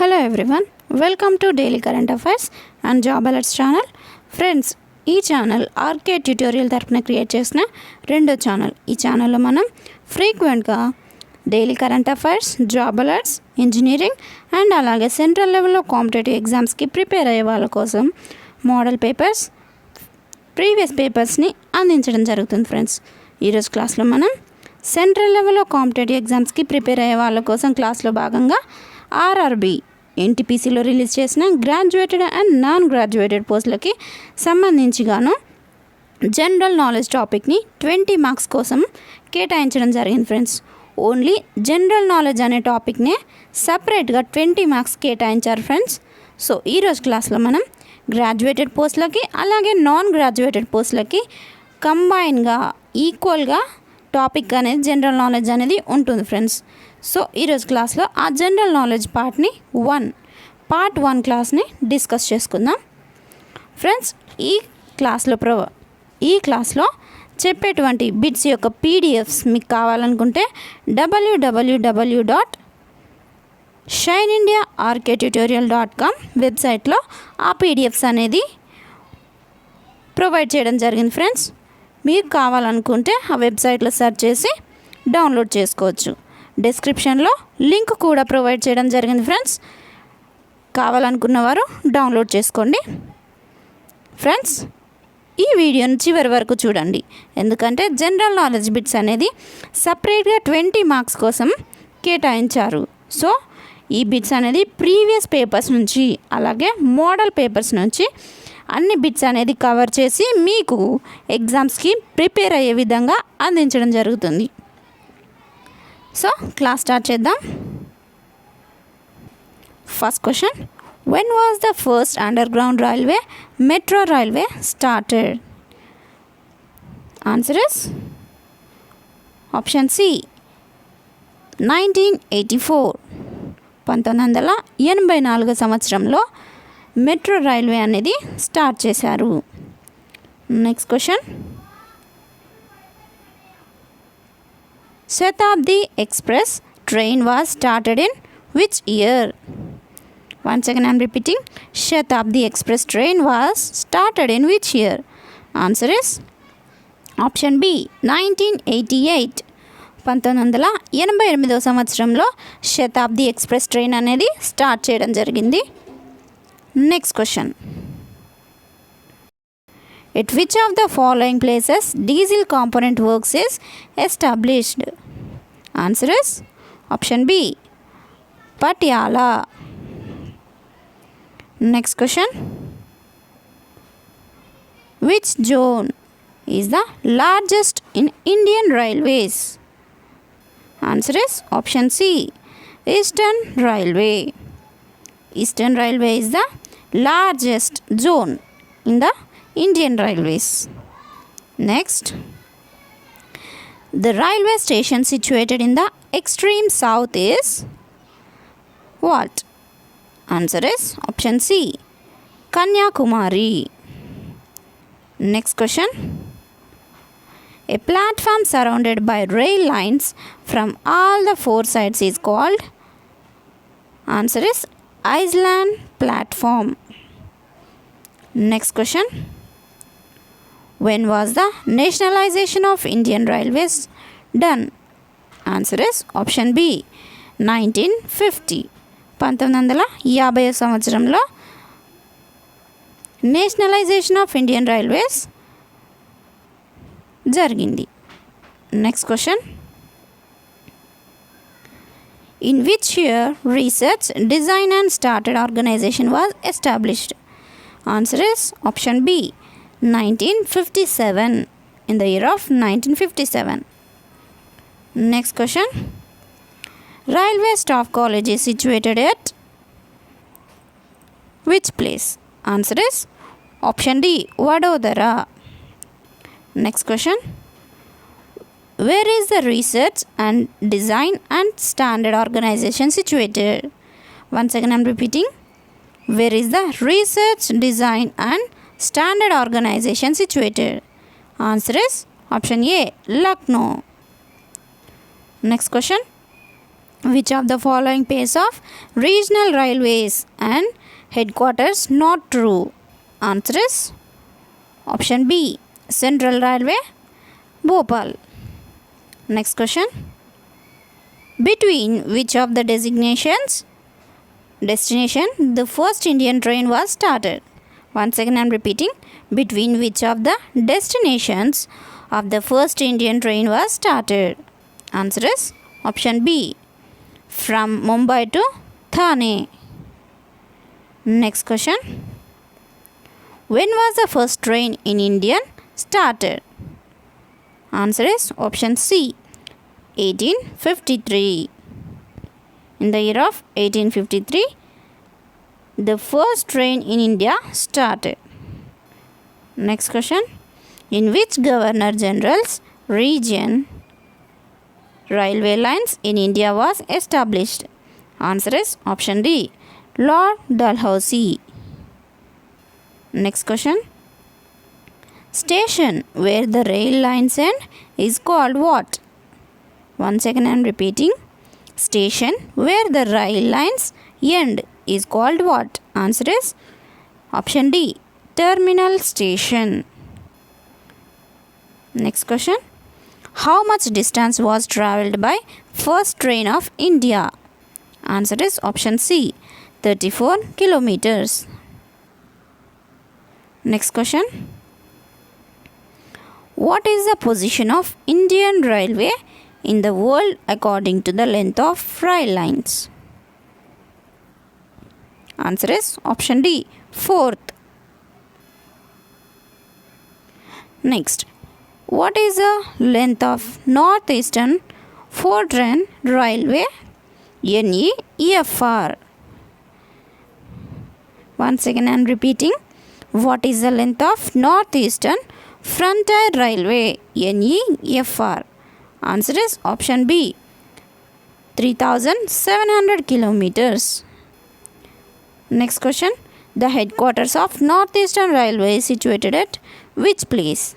Hello everyone, welcome to Daily Current Affairs and Job Alerts channel. Friends, ఈ channel RK tutorial తరపున create చేసిన రెండో channel. ఈ ఛానల్లో మనం ఫ్రీక్వెంట్గా daily current affairs, job alerts, engineering and అలాగే సెంట్రల్ లెవెల్లో కాంపిటేటివ్ ఎగ్జామ్స్కి ప్రిపేర్ అయ్యే వాళ్ళ కోసం మోడల్ పేపర్స్, ప్రీవియస్ పేపర్స్ని అందించడం జరుగుతుంది. ఫ్రెండ్స్, ఈరోజు క్లాస్లో మనం సెంట్రల్ లెవెల్లో కాంపిటేటివ్ ఎగ్జామ్స్కి ప్రిపేర్ అయ్యే వాళ్ళ కోసం క్లాస్లో భాగంగా RRB NTPCలో రిలీజ్ చేసిన గ్రాడ్యుయేటెడ్ అండ్ నాన్ గ్రాడ్యుయేటెడ్ పోస్టులకి సంబంధించిగాను జనరల్ నాలెడ్జ్ టాపిక్ని 20 మార్క్స్ కోసం కేటాయించడం జరిగింది. ఫ్రెండ్స్, ఓన్లీ జనరల్ నాలెడ్జ్ అనే టాపిక్నే సపరేట్గా 20 మార్క్స్ కేటాయించారు. ఫ్రెండ్స్, సో ఈరోజు క్లాస్లో మనం గ్రాడ్యుయేటెడ్ పోస్టులకి అలాగే నాన్ గ్రాడ్యుయేటెడ్ పోస్టులకి కంబైన్గా ఈక్వల్గా టాపిక్ అనేది జనరల్ నాలెడ్జ్ అనేది ఉంటుంది. ఫ్రెండ్స్, సో ఈరోజు క్లాస్లో ఆ జనరల్ నాలెడ్జ్ పార్ట్ 1 క్లాస్ని డిస్కస్ చేసుకుందాం. ఫ్రెండ్స్, ఈ క్లాస్లో చెప్పేటువంటి బిట్స్ యొక్క పీడిఎఫ్స్ మీకు కావాలనుకుంటే www.shineindiarktutorial.com వెబ్సైట్లో ఆ పీడిఎఫ్స్ అనేది ప్రొవైడ్ చేయడం జరిగింది. ఫ్రెండ్స్, మీకు కావాలనుకుంటే ఆ వెబ్సైట్లో సెర్చ్ చేసి డౌన్లోడ్ చేసుకోవచ్చు. డిస్క్రిప్షన్లో లింక్ కూడా ప్రొవైడ్ చేయడం జరిగింది. ఫ్రెండ్స్, కావాలనుకున్న వారు డౌన్లోడ్ చేసుకోండి. ఫ్రెండ్స్, ఈ వీడియోని చివరి వరకు చూడండి, ఎందుకంటే జనరల్ నాలెడ్జ్ బిట్స్ అనేది సపరేట్గా 20 మార్క్స్ కోసం కేటాయించారు. సో ఈ బిట్స్ అనేది ప్రీవియస్ పేపర్స్ నుంచి అలాగే మోడల్ పేపర్స్ నుంచి అన్ని బిట్స్ అనేది కవర్ చేసి మీకు ఎగ్జామ్స్కి ప్రిపేర్ అయ్యే విధంగా అందించడం జరుగుతుంది. సో క్లాస్ స్టార్ట్ చేద్దాం. First question, when was the first underground railway metro railway started? Answer is option C, 1984. 1984 సంవత్సరంలో మెట్రో రైల్వే అనేది స్టార్ట్ చేశారు. Next question, Shatabdi express train was started in which year? Once again I am repeating, Shatabdi Express train was started in which year? Answer is option B, 1988. 1988 సంవత్సరంలో శతాబ్ది express train అనేది start చేయడం జరిగింది. Next question, at which of the following places diesel component works is established? Answer is option B, Patiala. Next question, which zone is the largest in Indian Railways? Answer is option C, Eastern Railway. Eastern Railway is the largest zone in the Indian Railways. Next, the railway station situated in the extreme south is what? Answer is option C, Kanyakumari. Next question, a platform surrounded by rail lines from all the 4 sides is called? Answer is island platform. Next question, when was the nationalization of Indian Railways done? Answer is option B, 1950. 1950 సంవత్సరంలో nationalisation of Indian Railways జరిగింది. Next question, in which year Research Design and Standards Organisation was established? Answer is option B, 1957. In the year of 1957. Next question, Railway Staff College is situated at which place? Answer is option D, Vadodara. Next question, where is the Research and Design and Standard Organization situated? Once again I am repeating, where is the Research, Design and Standard Organization situated? Answer is option A, Lucknow. Next question, Which of the following pairs of regional railways and headquarters not true? Answer is option B, Central Railway, Bhopal. Next question. Between which of the destination the first Indian train was started? Once again I am repeating. Between which of the destinations of the first Indian train was started? Answer is option B, from Mumbai to Thane. Next question. When was the first train in India started? Answer is option C, 1853. In the year of 1853, the first train in India started. Next question. In which Governor General's region railway lines in India was established? Answer is option D, Lord Dalhousie. Next question. Station where the rail lines end is called what? Once again I am repeating. Station where the rail lines end is called what? Answer is option D, terminal station. Next question. How much distance was travelled by first train of India? Answer is option C, 34 kilometers. Next question. What is the position of Indian Railway in the world according to the length of rail lines? Answer is option D, 4th. Next. What is the length of Northeastern Fortran Railway? NEFR. Once again I am repeating. What is the length of Northeastern Frontier Railway? NEFR. Answer is option B, 3,700 kilometers. Next question. The headquarters of Northeastern Railway is situated at which place?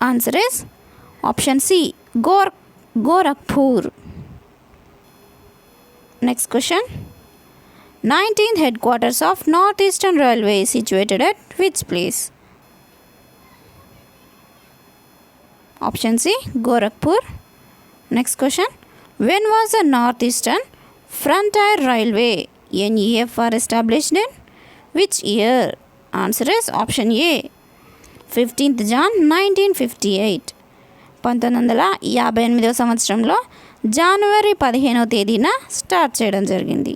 Answer is option C, Gorakhpur. Next question. 19th headquarters of Northeastern Railway is situated at which place? Option C, Gorakhpur. Next question. When was the Northeastern Frontier Railway NEFR established in which year? Answer is option A, 15th Jan 1958. 1958వ సంవత్సరంలో జనవరి 15వ తేదీన start చేయడం జరిగింది.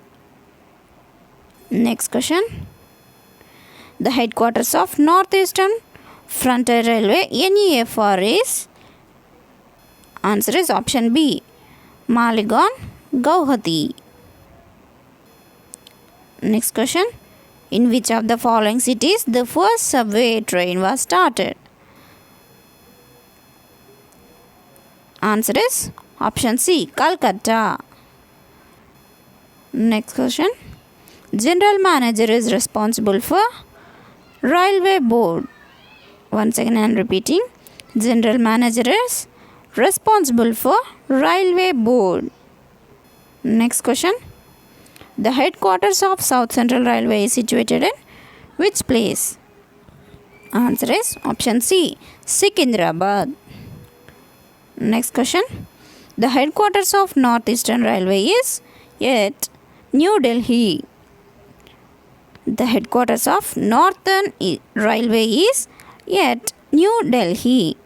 Next question. The headquarters of north eastern frontier railway NEFR is? Answer is option B, Maligaon, Guwahati. Next question. In which of the following cities the first subway train was started? Answer is option C, Calcutta. Next question. General manager is responsible for railway board. Once again I am repeating. General manager is responsible for railway board. Next question. The headquarters of South Central Railway is situated in which place? Answer is option C, Secunderabad. Next question. The headquarters of North Eastern Railway is at New Delhi. The headquarters of Northern Railway is at New Delhi.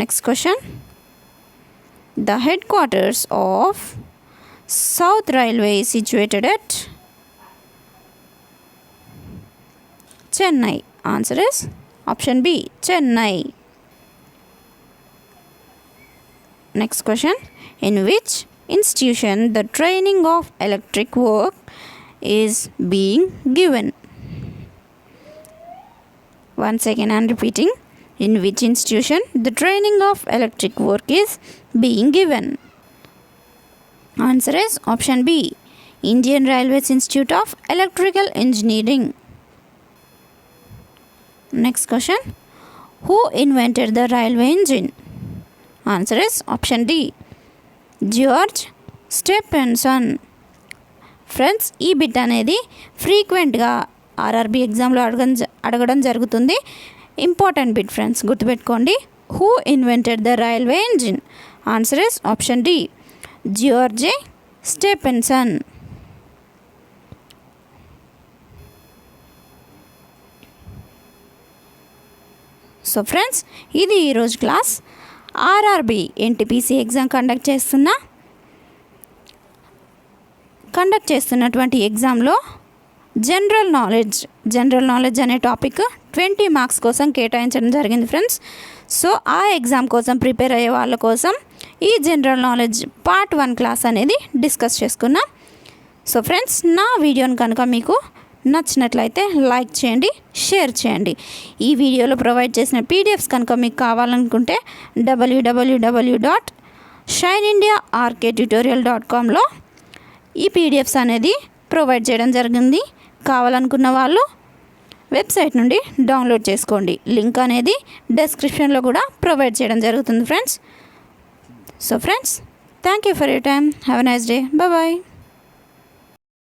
Next question. The headquarters of South Railway is situated at Chennai. Answer is option B, Chennai. Next question. In which institution the training of electric work is being given? Once again I am repeating. In which institution the training of electric work is being given? Answer is option B, Indian Railways Institute of Electrical Engineering. Next question. Who invented the railway engine? Answer is option D, George Stephenson. Friends, ఈ bit అనేది ఫ్రీక్వెంట్గా RRB ఎగ్జామ్లో అడగడం జరుగుతుంది. Important bit friends, గుర్తుపెట్టుకోండి. Who invented the railway engine? Answer is option D, George Stephenson. So friends, ఇది ఈరోజు class. RRB NTPC exam conduct చేస్తున్నటువంటి ఎగ్జామ్లో జనరల్ నాలెడ్జ్ అనే టాపిక్ 20 మార్క్స్ కోసం కేటాయించడం జరిగింది ఫ్రెండ్స్. సో ఆ ఎగ్జామ్ కోసం ప్రిపేర్ అయ్యే వాళ్ళ కోసం ఈ జనరల్ నాలెడ్జ్ పార్ట్ 1 క్లాస్ అనేది డిస్కస్ చేసుకున్నాం. సో ఫ్రెండ్స్, నా వీడియోని కనుక మీకు నచ్చినట్లయితే లైక్ చేయండి, షేర్ చేయండి. ఈ వీడియోలో ప్రొవైడ్ చేసిన పీడిఎఫ్స్ కనుక మీకు కావాలనుకుంటే www.shineindiarktutorial.comలో ఈ పీడిఎఫ్స్ అనేది ప్రొవైడ్ చేయడం జరిగింది. కావాలనుకున్న వాళ్ళు వెబ్సైట్ నుండి డౌన్లోడ్ చేసుకోండి. లింక్ అనేది డిస్క్రిప్షన్లో కూడా ప్రొవైడ్ చేయడం జరుగుతుంది friends. So friends, thank you for your time. Have a nice day. Bye.